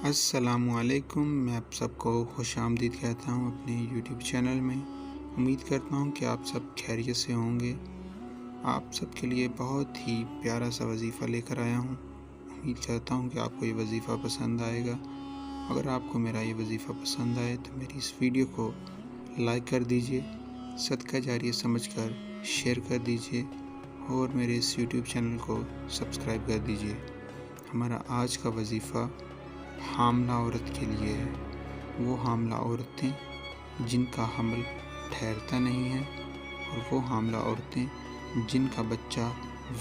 السلام علیکم، میں آپ سب کو خوش آمدید کہتا ہوں اپنے یوٹیوب چینل میں۔ امید کرتا ہوں کہ آپ سب خیریت سے ہوں گے۔ آپ سب کے لیے بہت ہی پیارا سا وظیفہ لے کر آیا ہوں۔ امید کرتا ہوں کہ آپ کو یہ وظیفہ پسند آئے گا۔ اگر آپ کو میرا یہ وظیفہ پسند آئے تو میری اس ویڈیو کو لائک کر دیجئے، صدقہ جاریہ سمجھ کر شیئر کر دیجئے اور میرے اس یوٹیوب چینل کو سبسکرائب کر دیجئے۔ ہمارا آج کا وظیفہ حاملہ عورت کے لیے ہے۔ وہ حاملہ عورتیں جن کا حمل ٹھہرتا نہیں ہے، اور وہ حاملہ عورتیں جن کا بچہ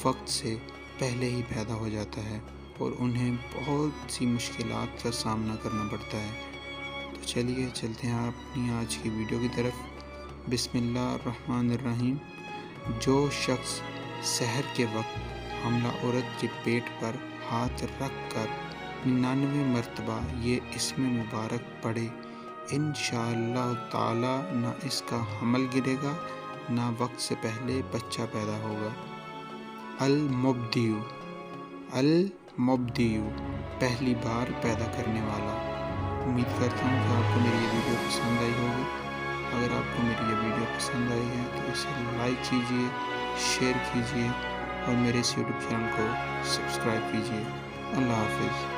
وقت سے پہلے ہی پیدا ہو جاتا ہے اور انہیں بہت سی مشکلات کا سامنا کرنا پڑتا ہے۔ تو چلیے چلتے ہیں اپنی آج کی ویڈیو کی طرف۔ بسم اللہ الرحمن الرحیم۔ جو شخص سحر کے وقت حاملہ عورت کے پیٹ پر ہاتھ رکھ کر 99 مرتبہ یہ اسم مبارک پڑھے، انشاءاللہ تعالی نہ اس کا حمل گرے گا، نہ وقت سے پہلے بچہ پیدا ہوگا۔ المبدیع، المبدیع پہلی بار پیدا کرنے والا۔ امید کرتا ہوں کہ آپ کو میری یہ ویڈیو پسند آئی ہوگی۔ اگر آپ کو میری یہ ویڈیو پسند آئی ہے تو اسے لائک کیجئے، شیئر کیجئے اور میرے اس یوٹیوب چینل کو سبسکرائب کیجئے۔ اللہ حافظ۔